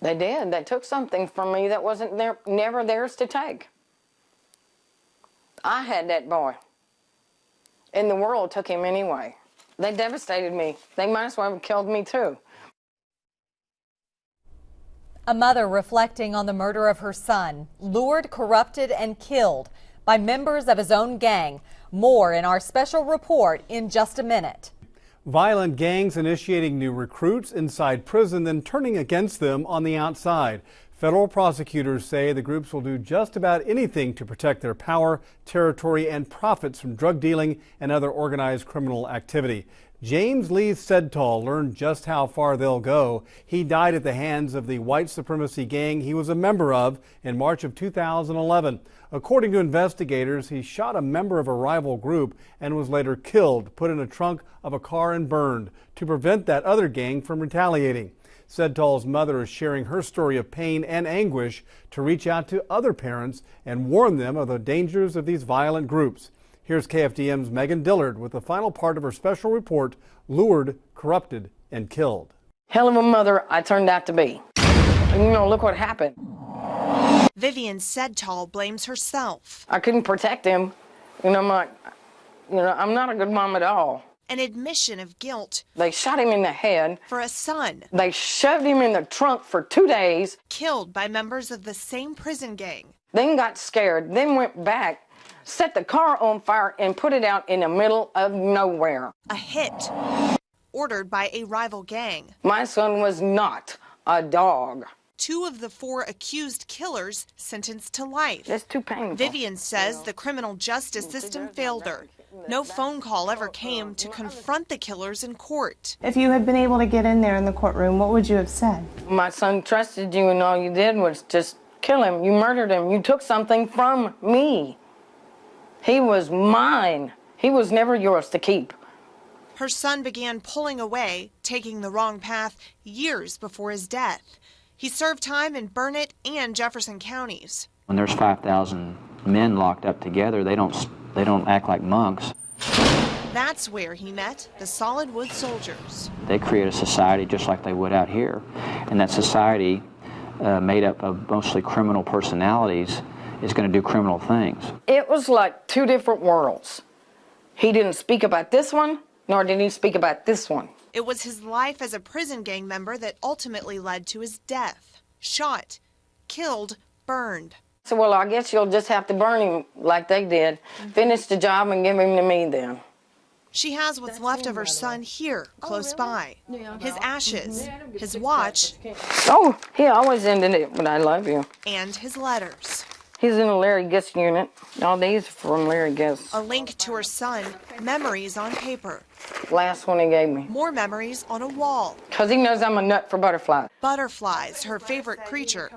They did. They took something from me that wasn't there, never theirs to take. I had that boy, and the world took him anyway. They devastated me. They might as well have killed me too. A mother reflecting on the murder of her son, lured, corrupted, and killed by members of his own gang. More in our special report in just a minute. Violent gangs initiating new recruits inside prison, then turning against them on the outside. Federal prosecutors say the groups will do just about anything to protect their power, territory, and profits from drug dealing and other organized criminal activity. James Lee Sedtall learned just how far they'll go. He died at the hands of the white supremacy gang he was a member of in March of 2011. According to investigators, he shot a member of a rival group and was later killed, put in a trunk of a car and burned to prevent that other gang from retaliating. Sedtall's mother is sharing her story of pain and anguish to reach out to other parents and warn them of the dangers of these violent groups. Here's KFDM's Megan Dillard with the final part of her special report, Lured, Corrupted, and Killed. Hell of a mother I turned out to be. And look what happened. Vivian Sedtall blames herself. I couldn't protect him. I'm not a good mom at all. An admission of guilt. They shot him in the head. For a son. They shoved him in the trunk for 2 days. Killed by members of the same prison gang. Then got scared, then went back, set the car on fire and put it out in the middle of nowhere. A hit. Ordered by a rival gang. My son was not a dog. 2 of the 4 accused killers sentenced to life. That's too painful. Vivian says the criminal justice system failed her. No phone call ever came to confront the killers in court. If you had been able to get in there in the courtroom, what would you have said? My son trusted you and all you did was just kill him. You murdered him. You took something from me. He was mine. He was never yours to keep. Her son began pulling away, taking the wrong path years before his death. He served time in Burnett and Jefferson counties. When there's 5,000 men locked up together, they don't act like monks. That's where he met the Solid Wood Soldiers. They create a society just like they would out here, and that society, made up of mostly criminal personalities, is going to do criminal things. It was like 2 different worlds. He didn't speak about this one, nor did he speak about this one. It was his life as a prison gang member that ultimately led to his death. Shot, killed, burned. So, well, I guess you'll just have to burn him like they did. Finish the job and give him to me then. She has what's left of her son here, close by. His ashes, his watch. Oh, he always ended it, but I love you. And his letters. He's in a Larry Guest unit. All these are from Larry Guest. A link to her son, memories on paper. Last one he gave me. More memories on a wall. Because he knows I'm a nut for butterflies. Butterflies, her favorite creature.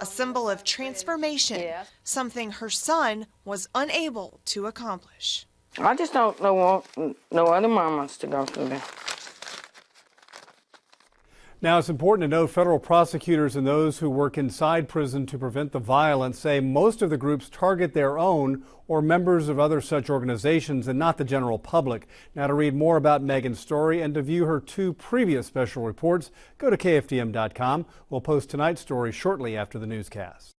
A symbol of transformation. Something her son was unable to accomplish. I just don't know no other mom wants to go through that. Now, it's important to note federal prosecutors and those who work inside prison to prevent the violence say most of the groups target their own or members of other such organizations and not the general public. Now, to read more about Megan's story and to view her 2 previous special reports, go to KFDM.com. We'll post tonight's story shortly after the newscast.